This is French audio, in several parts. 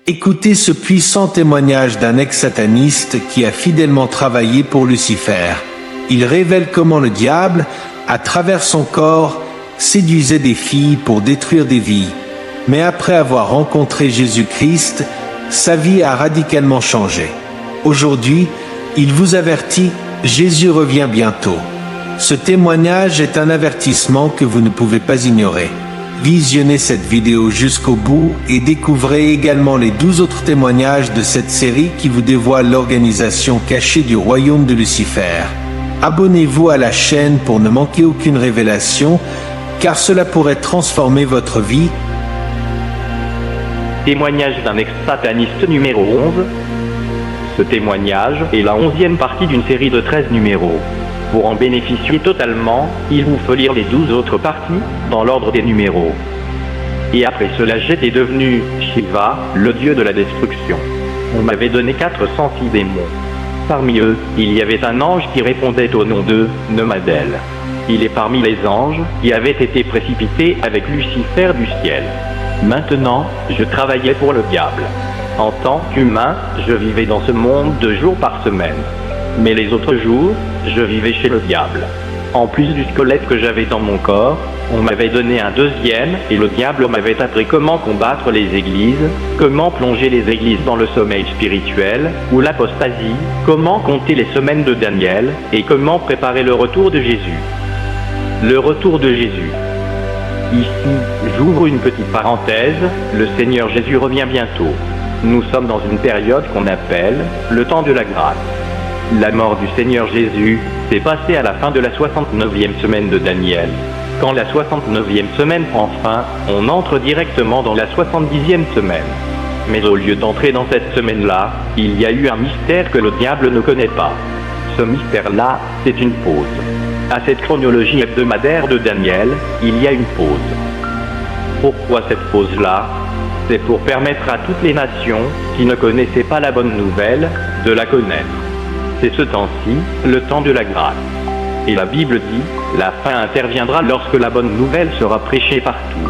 Écoutez ce puissant témoignage d'un ex-sataniste qui a fidèlement travaillé pour Lucifer. Il révèle comment le diable, à travers son corps, séduisait des filles pour détruire des vies. Mais après avoir rencontré Jésus-Christ, sa vie a radicalement changé. Aujourd'hui, il vous avertit, Jésus revient bientôt. Ce témoignage est un avertissement que vous ne pouvez pas ignorer. Visionnez cette vidéo jusqu'au bout et découvrez également les 12 autres témoignages de cette série qui vous dévoile l'organisation cachée du royaume de Lucifer. Abonnez-vous à la chaîne pour ne manquer aucune révélation, car cela pourrait transformer votre vie. Témoignage d'un ex-sataniste numéro 11. Ce témoignage est la 11e partie d'une série de 13 numéros. Pour en bénéficier totalement, il vous faut lire les 12 autres parties, dans l'ordre des numéros. Et après cela, j'étais devenu Shiva, le dieu de la destruction. On m'avait donné 406 démons. Parmi eux, il y avait un ange qui répondait au nom de Nomadel. Il est parmi les anges qui avaient été précipités avec Lucifer du ciel. Maintenant, je travaillais pour le diable. En tant qu'humain, je vivais dans ce monde 2 jours par semaine. Mais les autres jours, je vivais chez le diable. En plus du squelette que j'avais dans mon corps, on m'avait donné un deuxième et le diable m'avait appris comment combattre les églises, comment plonger les églises dans le sommeil spirituel ou l'apostasie, comment compter les semaines de Daniel et comment préparer le retour de Jésus. Le retour de Jésus. Ici, j'ouvre une petite parenthèse, le Seigneur Jésus revient bientôt. Nous sommes dans une période qu'on appelle le temps de la grâce. La mort du Seigneur Jésus s'est passée à la fin de la 69e semaine de Daniel. Quand la 69e semaine prend fin, on entre directement dans la 70e semaine. Mais au lieu d'entrer dans cette semaine-là, il y a eu un mystère que le diable ne connaît pas. Ce mystère-là, c'est une pause. À cette chronologie hebdomadaire de Daniel, il y a une pause. Pourquoi cette pause-là? C'est pour permettre à toutes les nations qui ne connaissaient pas la bonne nouvelle de la connaître. C'est ce temps-ci, le temps de la grâce. Et la Bible dit, la fin interviendra lorsque la bonne nouvelle sera prêchée partout.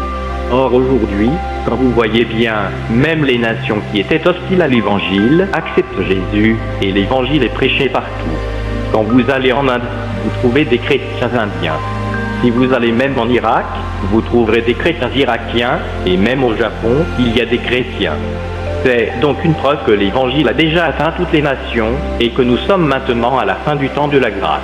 Or aujourd'hui, quand vous voyez bien, même les nations qui étaient hostiles à l'évangile acceptent Jésus et l'évangile est prêché partout. Quand vous allez en Inde, vous trouvez des chrétiens indiens. Si vous allez même en Irak, vous trouverez des chrétiens irakiens et même au Japon, il y a des chrétiens. C'est donc une preuve que l'évangile a déjà atteint toutes les nations et que nous sommes maintenant à la fin du temps de la grâce.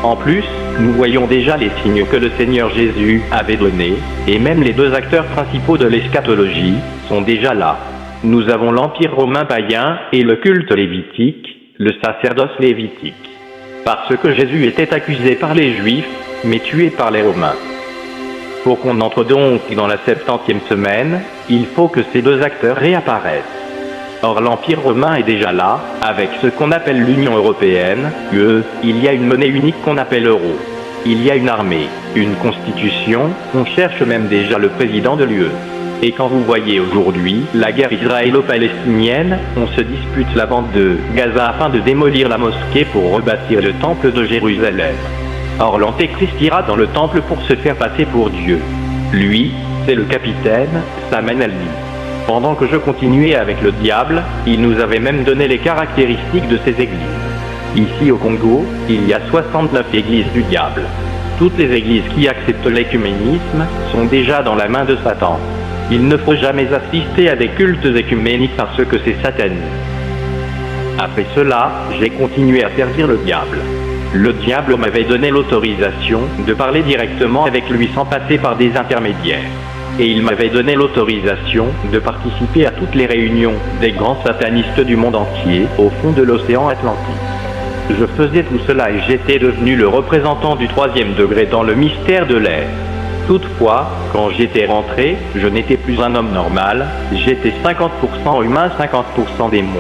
En plus, nous voyons déjà les signes que le Seigneur Jésus avait donnés et même les 2 acteurs principaux de l'eschatologie sont déjà là. Nous avons l'Empire romain païen et le culte lévitique, le sacerdoce lévitique. Parce que Jésus était accusé par les Juifs, mais tué par les Romains. Pour qu'on entre donc dans la 70e semaine, il faut que ces 2 acteurs réapparaissent. Or l'Empire romain est déjà là, avec ce qu'on appelle l'Union européenne, il y a une monnaie unique qu'on appelle l'euro. Il y a une armée, une constitution, on cherche même déjà le président de l'UE. Et quand vous voyez aujourd'hui la guerre israélo-palestinienne, on se dispute la bande de Gaza afin de démolir la mosquée pour rebâtir le temple de Jérusalem. Or l'Antéchrist ira dans le temple pour se faire passer pour Dieu. Lui, c'est le capitaine Saman al-Din. Pendant que je continuais avec le diable, il nous avait même donné les caractéristiques de ces églises. Ici au Congo, il y a 69 églises du diable. Toutes les églises qui acceptent l'écuménisme sont déjà dans la main de Satan. Il ne faut jamais assister à des cultes écuméniques parce que c'est satanique. Après cela, j'ai continué à servir le diable. Le diable m'avait donné l'autorisation de parler directement avec lui sans passer par des intermédiaires. Et il m'avait donné l'autorisation de participer à toutes les réunions des grands satanistes du monde entier au fond de l'océan Atlantique. Je faisais tout cela et j'étais devenu le représentant du 3e degré dans le mystère de l'air. Toutefois, quand j'étais rentré, je n'étais plus un homme normal, j'étais 50% humain, 50% démon.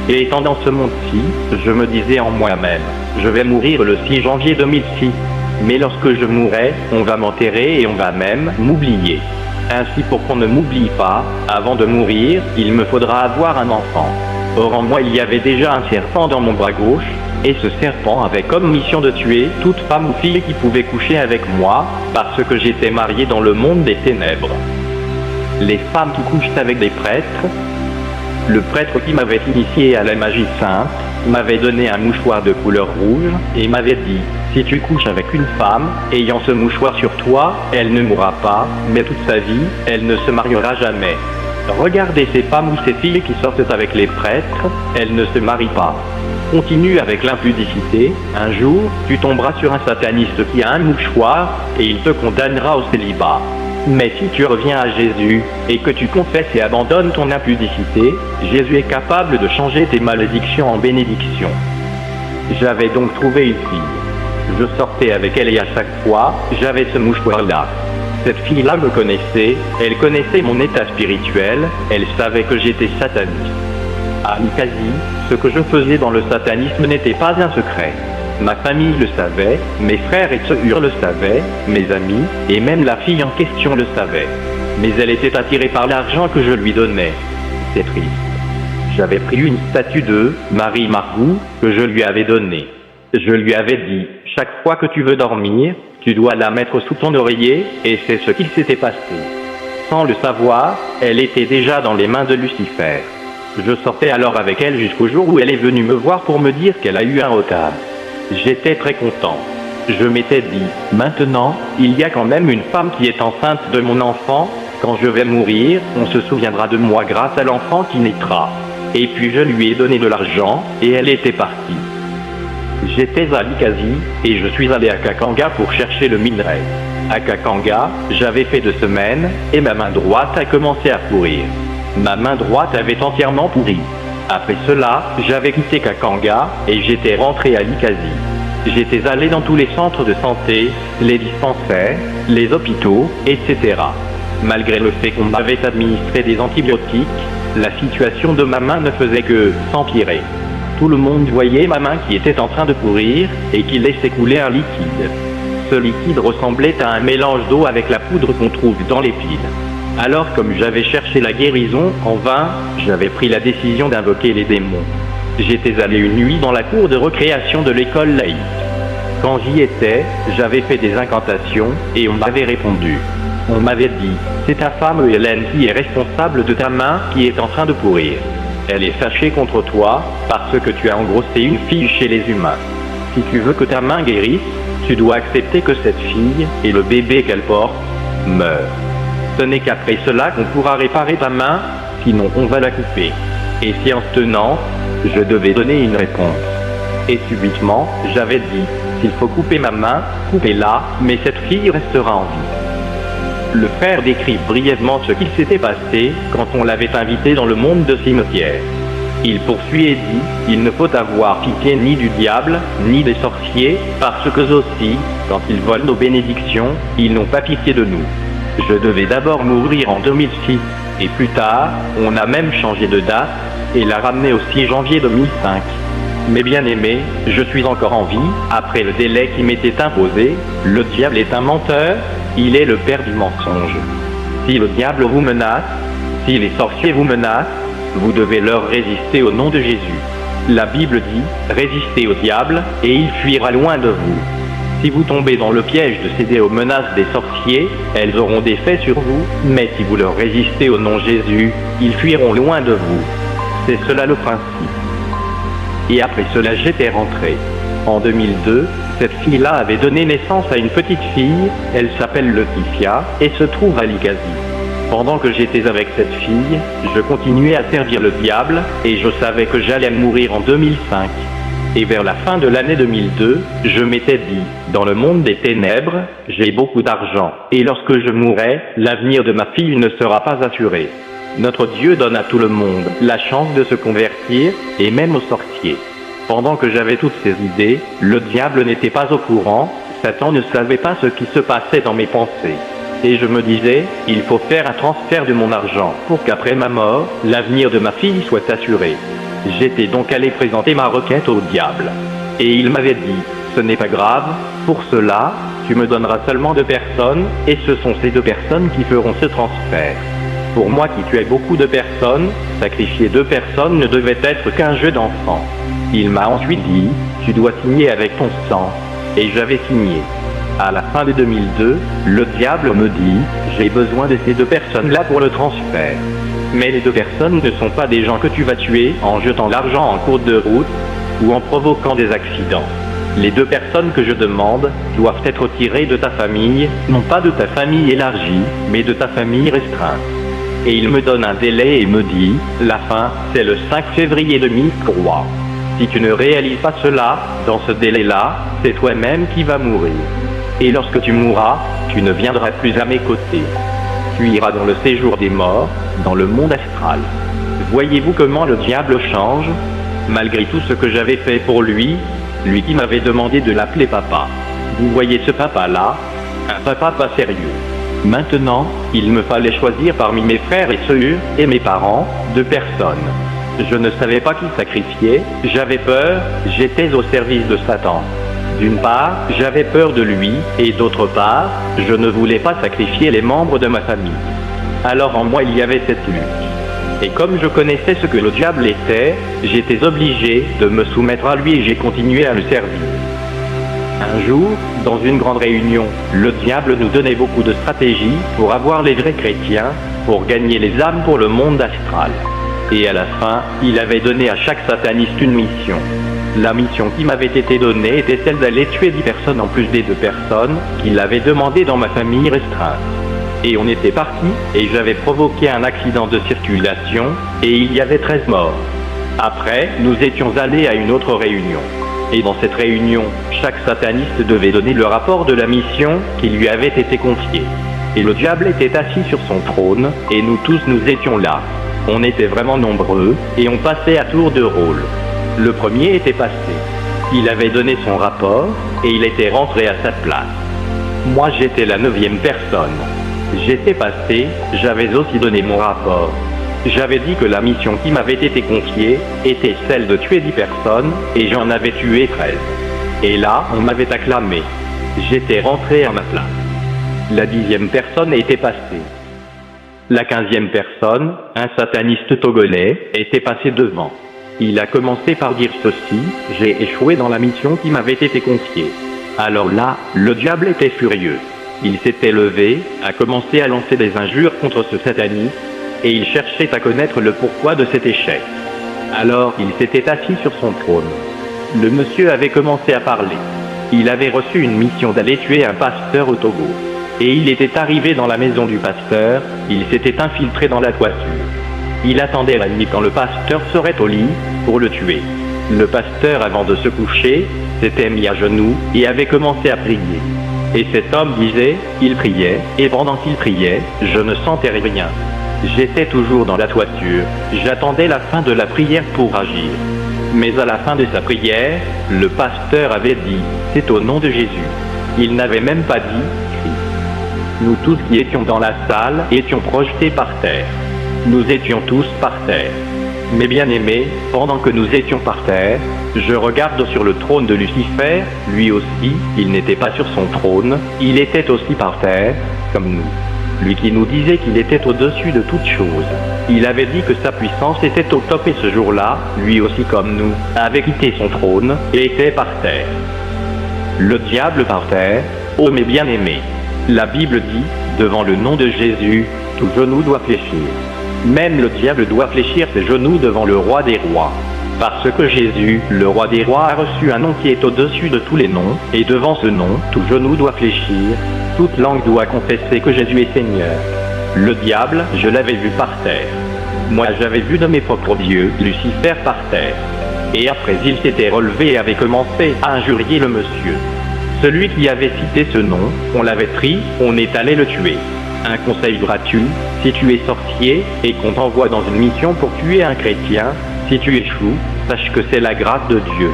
Et étant dans ce monde-ci, je me disais en moi-même, je vais mourir le 6 janvier 2006. Mais lorsque je mourrai, on va m'enterrer et on va même m'oublier. Ainsi pour qu'on ne m'oublie pas, avant de mourir, il me faudra avoir un enfant. Or en moi il y avait déjà un serpent dans mon bras gauche, et ce serpent avait comme mission de tuer toute femme ou fille qui pouvait coucher avec moi, parce que j'étais marié dans le monde des ténèbres. Les femmes qui couchent avec des prêtres, Le prêtre qui m'avait initié à la magie sainte m'avait donné un mouchoir de couleur rouge et m'avait dit « Si tu couches avec une femme, ayant ce mouchoir sur toi, elle ne mourra pas, mais toute sa vie, elle ne se mariera jamais. Regardez ces femmes ou ces filles qui sortent avec les prêtres, elles ne se marient pas. Continue avec l'impudicité, un jour, tu tomberas sur un sataniste qui a un mouchoir et il te condamnera au célibat. Mais si tu reviens à Jésus et que tu confesses et abandonnes ton impudicité, Jésus est capable de changer tes malédictions en bénédictions. » J'avais donc trouvé une fille. Je sortais avec elle et à chaque fois, j'avais ce mouchoir-là. Cette fille-là me connaissait, elle connaissait mon état spirituel, elle savait que j'étais sataniste. À Nicasie, ce que je faisais dans le satanisme n'était pas un secret. Ma famille le savait, mes frères et sœurs le savaient, mes amis, et même la fille en question le savait. Mais elle était attirée par l'argent que je lui donnais. C'est triste. J'avais pris une statue de Marie Margou que je lui avais donnée. Je lui avais dit, chaque fois que tu veux dormir, tu dois la mettre sous ton oreiller, et c'est ce qu'il s'était passé. Sans le savoir, elle était déjà dans les mains de Lucifer. Je sortais alors avec elle jusqu'au jour où elle est venue me voir pour me dire qu'elle a eu un retard. J'étais très content. Je m'étais dit, maintenant, il y a quand même une femme qui est enceinte de mon enfant. Quand je vais mourir, on se souviendra de moi grâce à l'enfant qui naîtra. Et puis je lui ai donné de l'argent, et elle était partie. J'étais à Nicasie, et je suis allé à Kakanga pour chercher le minerai. À Kakanga, j'avais fait 2 semaines, et ma main droite a commencé à pourrir. Ma main droite avait entièrement pourri. Après cela, j'avais quitté Kakanga et j'étais rentré à Nicasie. J'étais allé dans tous les centres de santé, les dispensaires, les hôpitaux, etc. Malgré le fait qu'on m'avait administré des antibiotiques, la situation de ma main ne faisait que s'empirer. Tout le monde voyait ma main qui était en train de pourrir et qui laissait couler un liquide. Ce liquide ressemblait à un mélange d'eau avec la poudre qu'on trouve dans les piles. Alors, comme j'avais cherché la guérison en vain, j'avais pris la décision d'invoquer les démons. J'étais allé une nuit dans la cour de récréation de l'école laïque. Quand j'y étais, j'avais fait des incantations et on m'avait répondu. On m'avait dit, c'est ta femme Hélène qui est responsable de ta main qui est en train de pourrir. Elle est fâchée contre toi parce que tu as engrossé une fille chez les humains. Si tu veux que ta main guérisse, tu dois accepter que cette fille et le bébé qu'elle porte meurent. Ce n'est qu'après cela qu'on pourra réparer ta main, sinon on va la couper. Et séance tenante, je devais donner une réponse. Et subitement, j'avais dit, s'il faut couper ma main, coupez-la, mais cette fille restera en vie. Le frère décrit brièvement ce qu'il s'était passé quand on l'avait invité dans le monde de cimetière. Il poursuit et dit, il ne faut avoir pitié ni du diable, ni des sorciers, parce que aussi, quand ils volent nos bénédictions, ils n'ont pas pitié de nous. Je devais d'abord mourir en 2006, et plus tard, on a même changé de date, et l'a ramené au 6 janvier 2005. Mais bien aimé, je suis encore en vie, après le délai qui m'était imposé. Le diable est un menteur, il est le père du mensonge. Si le diable vous menace, si les sorciers vous menacent, vous devez leur résister au nom de Jésus. La Bible dit, résistez au diable, et il fuira loin de vous. Si vous tombez dans le piège de céder aux menaces des sorciers, elles auront des faits sur vous, mais si vous leur résistez au nom de Jésus, ils fuiront loin de vous. C'est cela le principe. Et après cela, j'étais rentré. En 2002, cette fille-là avait donné naissance à une petite fille, elle s'appelle Laetitia, et se trouve à Nicasie. Pendant que j'étais avec cette fille, je continuais à servir le diable, et je savais que j'allais mourir en 2005. Et vers la fin de l'année 2002, je m'étais dit, dans le monde des ténèbres, j'ai beaucoup d'argent, et lorsque je mourrai, l'avenir de ma fille ne sera pas assuré. Notre Dieu donne à tout le monde la chance de se convertir, et même aux sorciers. Pendant que j'avais toutes ces idées, le diable n'était pas au courant, Satan ne savait pas ce qui se passait dans mes pensées. Et je me disais, il faut faire un transfert de mon argent, pour qu'après ma mort, l'avenir de ma fille soit assuré. J'étais donc allé présenter ma requête au diable. Et il m'avait dit, ce n'est pas grave, pour cela, tu me donneras seulement 2 personnes, et ce sont ces 2 personnes qui feront ce transfert. Pour moi qui tuais beaucoup de personnes, sacrifier 2 personnes ne devait être qu'un jeu d'enfant. Il m'a ensuite dit, tu dois signer avec ton sang. Et j'avais signé. À la fin de 2002, le diable me dit, j'ai besoin de ces 2 personnes-là pour le transfert. Mais les deux personnes ne sont pas des gens que tu vas tuer en jetant l'argent en cours de route ou en provoquant des accidents. Les deux personnes que je demande doivent être tirées de ta famille, non pas de ta famille élargie, mais de ta famille restreinte. Et il me donne un délai et me dit, la fin, c'est le 5 février 2003. Si tu ne réalises pas cela, dans ce délai-là, c'est toi-même qui vas mourir. Et lorsque tu mourras, tu ne viendras plus à mes côtés. Tu iras dans le séjour des morts, dans le monde astral. Voyez-vous comment le diable change? Malgré tout ce que j'avais fait pour lui qui m'avait demandé de l'appeler papa. Vous voyez ce papa-là? Un papa pas sérieux. Maintenant, il me fallait choisir parmi mes frères et sœurs et mes parents, 2 personnes. Je ne savais pas qui sacrifier, j'avais peur, j'étais au service de Satan. D'une part, j'avais peur de lui, et d'autre part, je ne voulais pas sacrifier les membres de ma famille. Alors en moi il y avait cette lutte. Et comme je connaissais ce que le diable était, j'étais obligé de me soumettre à lui et j'ai continué à le servir. Un jour, dans une grande réunion, le diable nous donnait beaucoup de stratégies pour avoir les vrais chrétiens, pour gagner les âmes pour le monde astral. Et à la fin, il avait donné à chaque sataniste une mission. La mission qui m'avait été donnée était celle d'aller tuer 10 personnes en plus des 2 personnes qu'il avait demandé dans ma famille restreinte. Et on était parti, et j'avais provoqué un accident de circulation, et il y avait 13 morts. Après, nous étions allés à une autre réunion. Et dans cette réunion, chaque sataniste devait donner le rapport de la mission qui lui avait été confiée. Et le diable était assis sur son trône, et nous tous nous étions là. On était vraiment nombreux, et on passait à tour de rôle. Le premier était passé. Il avait donné son rapport, et il était rentré à sa place. Moi j'étais la 9e personne. J'étais passé, j'avais aussi donné mon rapport. J'avais dit que la mission qui m'avait été confiée était celle de tuer 10 personnes et j'en avais tué 13. Et là, on m'avait acclamé. J'étais rentré à ma place. La 10e personne était passée. La 15e personne, un sataniste togolais, était passé devant. Il a commencé par dire ceci, j'ai échoué dans la mission qui m'avait été confiée. Alors là, le diable était furieux. Il s'était levé, a commencé à lancer des injures contre ce sataniste, et il cherchait à connaître le pourquoi de cet échec. Alors il s'était assis sur son trône. Le monsieur avait commencé à parler. Il avait reçu une mission d'aller tuer un pasteur au Togo. Et il était arrivé dans la maison du pasteur, il s'était infiltré dans la toiture. Il attendait la nuit quand le pasteur serait au lit pour le tuer. Le pasteur, avant de se coucher, s'était mis à genoux et avait commencé à prier. Et cet homme disait, il priait, et pendant qu'il priait, je ne sentais rien. J'étais toujours dans la toiture, j'attendais la fin de la prière pour agir. Mais à la fin de sa prière, le pasteur avait dit, c'est au nom de Jésus. Il n'avait même pas dit, Christ. Nous tous qui étions dans la salle étions projetés par terre. Nous étions tous par terre. Mes bien-aimés, pendant que nous étions par terre, je regarde sur le trône de Lucifer, lui aussi, il n'était pas sur son trône, il était aussi par terre, comme nous. Lui qui nous disait qu'il était au-dessus de toutes choses. Il avait dit que sa puissance était au top et ce jour-là, lui aussi comme nous, avait quitté son trône et était par terre. Le diable par terre, ô mes bien-aimés, la Bible dit, devant le nom de Jésus, tout genou doit fléchir. Même le diable doit fléchir ses genoux devant le roi des rois. Parce que Jésus, le roi des rois, a reçu un nom qui est au-dessus de tous les noms, et devant ce nom, tout genou doit fléchir, toute langue doit confesser que Jésus est Seigneur. Le diable, je l'avais vu par terre. Moi j'avais vu de mes propres yeux Lucifer par terre. Et après il s'était relevé et avait commencé à injurier le monsieur. Celui qui avait cité ce nom, on l'avait pris, on est allé le tuer. Un conseil gratuit, si tu es sorcier et qu'on t'envoie dans une mission pour tuer un chrétien, si tu échoues, sache que c'est la grâce de Dieu.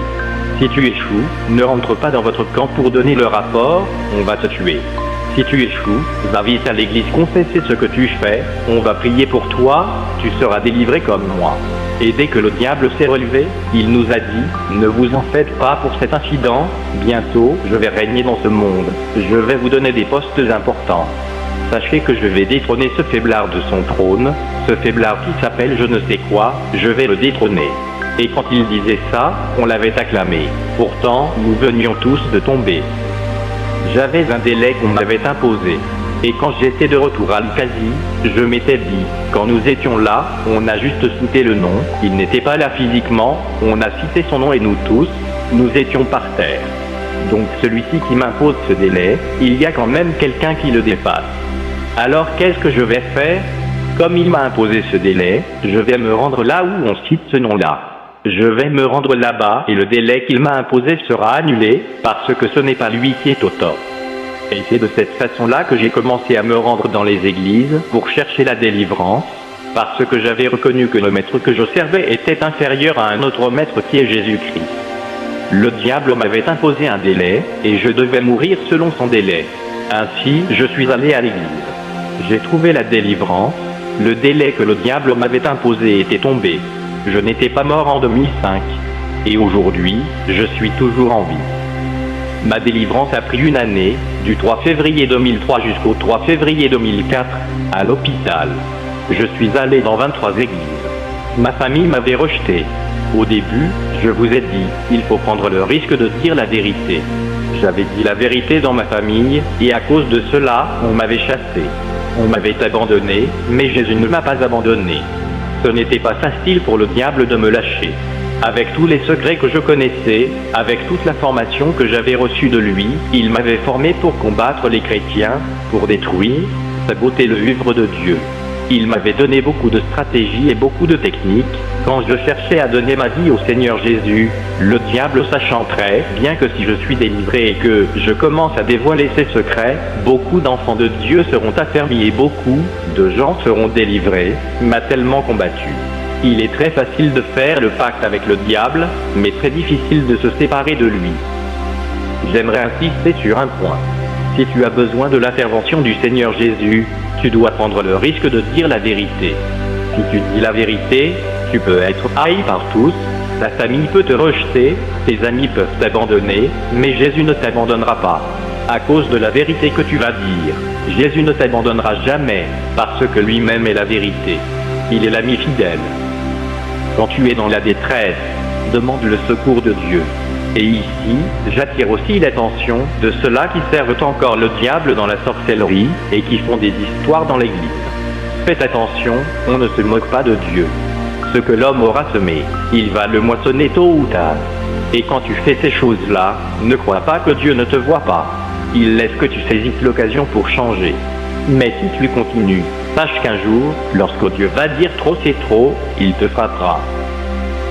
Si tu échoues, ne rentre pas dans votre camp pour donner le rapport, on va te tuer. Si tu échoues, va vite à l'église confesser ce que tu fais, on va prier pour toi, tu seras délivré comme moi. Et dès que le diable s'est relevé, il nous a dit, ne vous en faites pas pour cet incident, bientôt je vais régner dans ce monde, je vais vous donner des postes importants. Sachez que je vais détrôner ce faiblard de son trône, ce faiblard qui s'appelle je ne sais quoi, je vais le détrôner. Et quand il disait ça, on l'avait acclamé. Pourtant, nous venions tous de tomber. J'avais un délai qu'on m'avait imposé. Et quand j'étais de retour à l'Ukasie, je m'étais dit, quand nous étions là, on a juste cité le nom, il n'était pas là physiquement, on a cité son nom et nous tous, nous étions par terre. Donc celui-ci qui m'impose ce délai, il y a quand même quelqu'un qui le dépasse. Alors qu'est-ce que je vais faire? Comme il m'a imposé ce délai, je vais me rendre là où on cite ce nom-là. Je vais me rendre là-bas et le délai qu'il m'a imposé sera annulé parce que ce n'est pas lui qui est au tort. Et c'est de cette façon-là que j'ai commencé à me rendre dans les églises pour chercher la délivrance, parce que j'avais reconnu que le maître que je servais était inférieur à un autre maître qui est Jésus-Christ. Le diable m'avait imposé un délai et je devais mourir selon son délai. Ainsi, je suis allé à l'église. J'ai trouvé la délivrance. Le délai que le diable m'avait imposé était tombé. Je n'étais pas mort en 2005. Et aujourd'hui, je suis toujours en vie. Ma délivrance a pris une année, du 3 février 2003 jusqu'au 3 février 2004, à l'hôpital. Je suis allé dans 23 églises. Ma famille m'avait rejeté. Au début, je vous ai dit, il faut prendre le risque de dire la vérité. J'avais dit la vérité dans ma famille, et à cause de cela, on m'avait chassé. On m'avait abandonné, mais Jésus ne m'a pas abandonné. Ce n'était pas facile pour le diable de me lâcher. Avec tous les secrets que je connaissais, avec toute la formation que j'avais reçue de lui, il m'avait formé pour combattre les chrétiens, pour détruire, saboter le œuvre de Dieu. Il m'avait donné beaucoup de stratégies et beaucoup de techniques. Quand je cherchais à donner ma vie au Seigneur Jésus, le diable sachant très bien que si je suis délivré et que je commence à dévoiler ses secrets, beaucoup d'enfants de Dieu seront affermis et beaucoup de gens seront délivrés, m'a tellement combattu. Il est très facile de faire le pacte avec le diable, mais très difficile de se séparer de lui. J'aimerais insister sur un point. Si tu as besoin de l'intervention du Seigneur Jésus, tu dois prendre le risque de dire la vérité. Si tu dis la vérité, tu peux être haï par tous, ta famille peut te rejeter, tes amis peuvent t'abandonner, mais Jésus ne t'abandonnera pas. À cause de la vérité que tu vas dire, Jésus ne t'abandonnera jamais, parce que lui-même est la vérité. Il est l'ami fidèle. Quand tu es dans la détresse, demande le secours de Dieu. Et ici, j'attire aussi l'attention de ceux-là qui servent encore le diable dans la sorcellerie et qui font des histoires dans l'église. Faites attention, on ne se moque pas de Dieu. Ce que l'homme aura semé, il va le moissonner tôt ou tard. Et quand tu fais ces choses-là, ne crois pas que Dieu ne te voit pas. Il laisse que tu saisisses l'occasion pour changer. Mais si tu continues, sache qu'un jour, lorsque Dieu va dire trop c'est trop, il te frappera.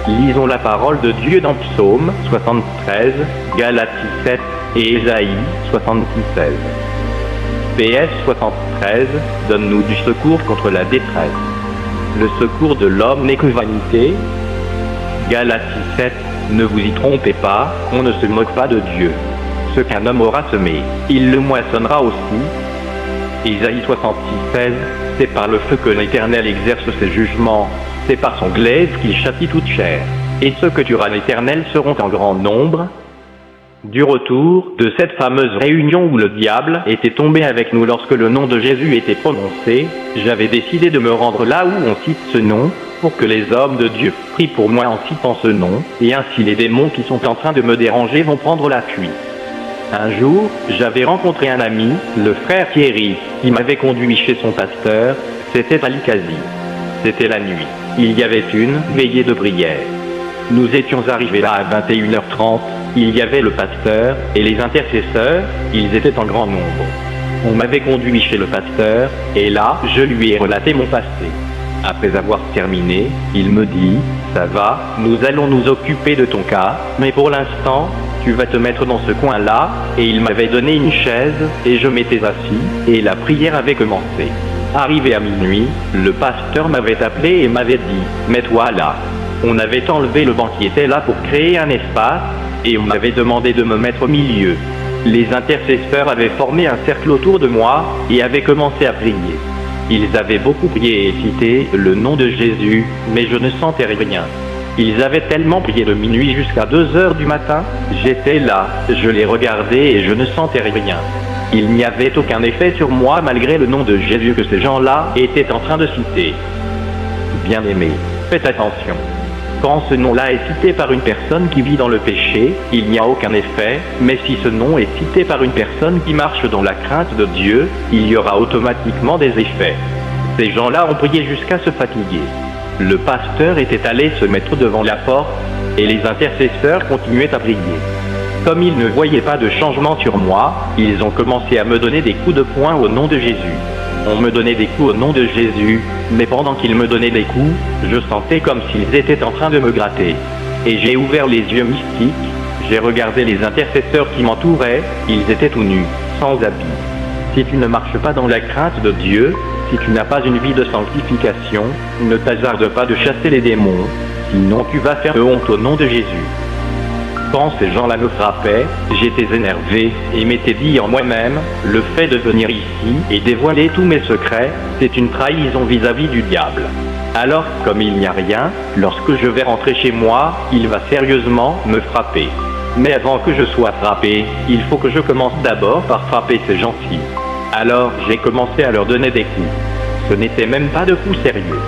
Lisons la parole de Dieu dans Psaume 73, Galates 7 et Ésaïe 66:16. PS 73, donne-nous du secours contre la détresse. Le secours de l'homme n'est que vanité. Galates 7, ne vous y trompez pas, on ne se moque pas de Dieu. Ce qu'un homme aura semé, il le moissonnera aussi. Ésaïe 66:16, c'est par le feu que l'Éternel exerce ses jugements, c'est par son glaive qu'il châtie toute chair. Et ceux que tuera l'Éternel seront en grand nombre. Du retour de cette fameuse réunion où le diable était tombé avec nous lorsque le nom de Jésus était prononcé, j'avais décidé de me rendre là où on cite ce nom, pour que les hommes de Dieu prient pour moi en citant ce nom, et ainsi les démons qui sont en train de me déranger vont prendre la fuite. Un jour, j'avais rencontré un ami, le frère Thierry, qui m'avait conduit chez son pasteur, c'était à l'Ukasie. C'était la nuit. Il y avait une veillée de prière. Nous étions arrivés là à 21h30, il y avait le pasteur et les intercesseurs, ils étaient en grand nombre. On m'avait conduit chez le pasteur, et là, je lui ai relaté mon passé. Après avoir terminé, il me dit, ça va, nous allons nous occuper de ton cas, mais pour l'instant, tu vas te mettre dans ce coin-là, et il m'avait donné une chaise, et je m'étais assis, et la prière avait commencé. Arrivé à minuit, le pasteur m'avait appelé et m'avait dit, mets-toi là. On avait enlevé le banc qui était là pour créer un espace, et on m'avait demandé de me mettre au milieu. Les intercesseurs avaient formé un cercle autour de moi, et avaient commencé à prier. Ils avaient beaucoup prié et cité le nom de Jésus, mais je ne sentais rien. Ils avaient tellement prié de minuit jusqu'à 2h du matin, j'étais là, je les regardais et je ne sentais rien. Il n'y avait aucun effet sur moi malgré le nom de Jésus que ces gens-là étaient en train de citer. Bien-aimés, faites attention. Quand ce nom-là est cité par une personne qui vit dans le péché, il n'y a aucun effet, mais si ce nom est cité par une personne qui marche dans la crainte de Dieu, il y aura automatiquement des effets. Ces gens-là ont prié jusqu'à se fatiguer. Le pasteur était allé se mettre devant la porte, et les intercesseurs continuaient à prier. Comme ils ne voyaient pas de changement sur moi, ils ont commencé à me donner des coups de poing au nom de Jésus. On me donnait des coups au nom de Jésus, mais pendant qu'ils me donnaient des coups, je sentais comme s'ils étaient en train de me gratter. Et j'ai ouvert les yeux mystiques, j'ai regardé les intercesseurs qui m'entouraient, ils étaient tout nus, sans habit. Si tu ne marches pas dans la crainte de Dieu, si tu n'as pas une vie de sanctification, ne t'hasarde pas de chasser les démons, sinon tu vas faire honte au nom de Jésus. Quand ces gens-là me frappaient, j'étais énervé et m'étais dit en moi-même, le fait de venir ici et dévoiler tous mes secrets, c'est une trahison vis-à-vis du diable. Alors, comme il n'y a rien, lorsque je vais rentrer chez moi, il va sérieusement me frapper. Mais avant que je sois frappé, il faut que je commence d'abord par frapper ces gens-ci. Alors, j'ai commencé à leur donner des coups. Ce n'était même pas de coups sérieux.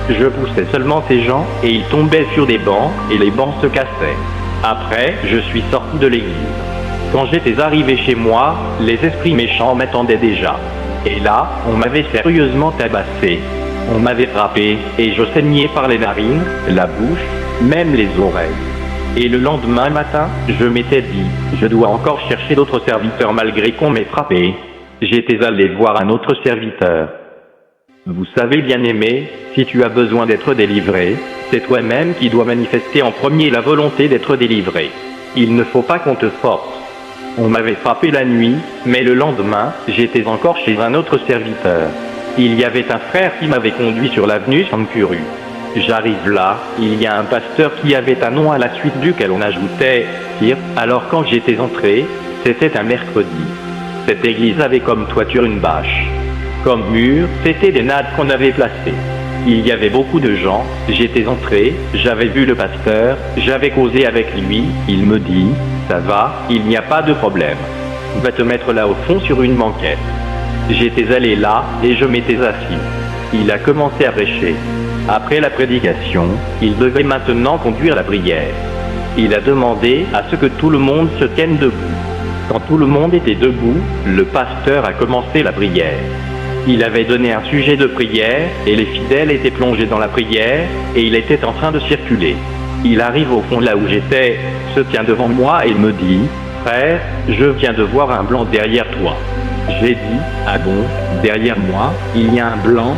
Je poussais seulement ces gens et ils tombaient sur des bancs et les bancs se cassaient. Après, je suis sorti de l'église. Quand j'étais arrivé chez moi, les esprits méchants m'attendaient déjà. Et là, on m'avait sérieusement tabassé. On m'avait frappé et je saignais par les narines, la bouche, même les oreilles. Et le lendemain matin, je m'étais dit, je dois encore chercher d'autres serviteurs malgré qu'on m'ait frappé. J'étais allé voir un autre serviteur. Vous savez, bien-aimé, si tu as besoin d'être délivré, c'est toi-même qui dois manifester en premier la volonté d'être délivré. Il ne faut pas qu'on te force. On m'avait frappé la nuit, mais le lendemain, j'étais encore chez un autre serviteur. Il y avait un frère qui m'avait conduit sur l'avenue Sankuru. J'arrive là, il y a un pasteur qui avait un nom à la suite duquel on ajoutait « Sir ». Alors quand j'étais entré, c'était un mercredi. Cette église avait comme toiture une bâche. Comme mur, c'était des nattes qu'on avait placées. Il y avait beaucoup de gens, j'étais entré, j'avais vu le pasteur, j'avais causé avec lui, il me dit « Ça va, il n'y a pas de problème. Va te mettre là au fond sur une banquette ». J'étais allé là et je m'étais assis. Il a commencé à prêcher. Après la prédication, il devait maintenant conduire la prière. Il a demandé à ce que tout le monde se tienne debout. Quand tout le monde était debout, le pasteur a commencé la prière. Il avait donné un sujet de prière et les fidèles étaient plongés dans la prière et il était en train de circuler. Il arrive au fond là où j'étais, se tient devant moi et me dit « Frère, je viens de voir un blanc derrière toi ». J'ai dit « Ah bon, derrière moi, il y a un blanc.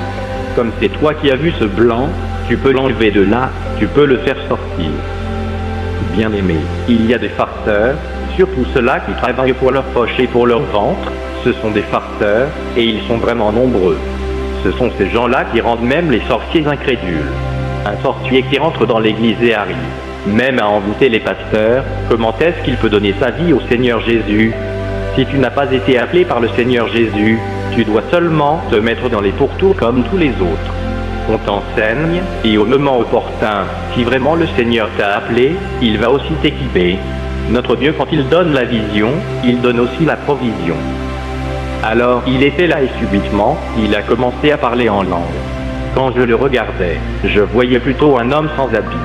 Comme c'est toi qui as vu ce blanc, tu peux l'enlever de là, tu peux le faire sortir. » Bien-aimé, il y a des farceurs, surtout ceux-là qui travaillent pour leur poche et pour leur ventre. Ce sont des farceurs, et ils sont vraiment nombreux. Ce sont ces gens-là qui rendent même les sorciers incrédules. Un sorcier qui rentre dans l'église et arrive, même à envoûter les pasteurs, comment est-ce qu'il peut donner sa vie au Seigneur Jésus? Si tu n'as pas été appelé par le Seigneur Jésus, tu dois seulement te mettre dans les pourtours comme tous les autres. On t'enseigne, et au moment opportun, si vraiment le Seigneur t'a appelé, il va aussi t'équiper. Notre Dieu, quand il donne la vision, il donne aussi la provision. Alors, il était là et subitement, il a commencé à parler en langue. Quand je le regardais, je voyais plutôt un homme sans habit,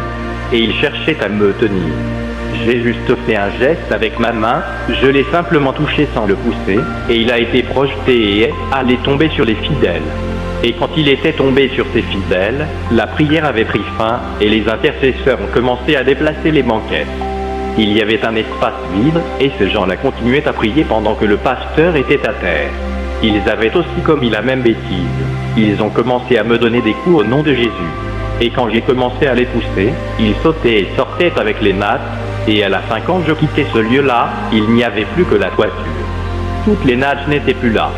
et il cherchait à me tenir. J'ai juste fait un geste avec ma main, je l'ai simplement touché sans le pousser, et il a été projeté et est allé tomber sur les fidèles. Et quand il était tombé sur ces fidèles, la prière avait pris fin, et les intercesseurs ont commencé à déplacer les banquettes. Il y avait un espace vide, et ces gens-là continuaient à prier pendant que le pasteur était à terre. Ils avaient aussi commis la même bêtise. Ils ont commencé à me donner des coups au nom de Jésus. Et quand j'ai commencé à les pousser, ils sautaient et sortaient avec les nattes, et à la fin quand je quittais ce lieu-là, il n'y avait plus que la toiture. Toutes les nattes n'étaient plus là.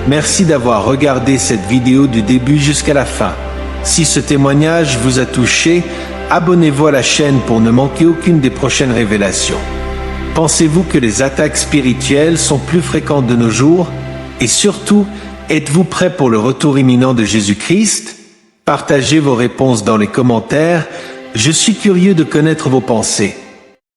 Merci d'avoir regardé cette vidéo du début jusqu'à la fin. Si ce témoignage vous a touché, abonnez-vous à la chaîne pour ne manquer aucune des prochaines révélations. Pensez-vous que les attaques spirituelles sont plus fréquentes de nos jours? Et surtout, êtes-vous prêt pour le retour imminent de Jésus-Christ? Partagez vos réponses dans les commentaires. Je suis curieux de connaître vos pensées.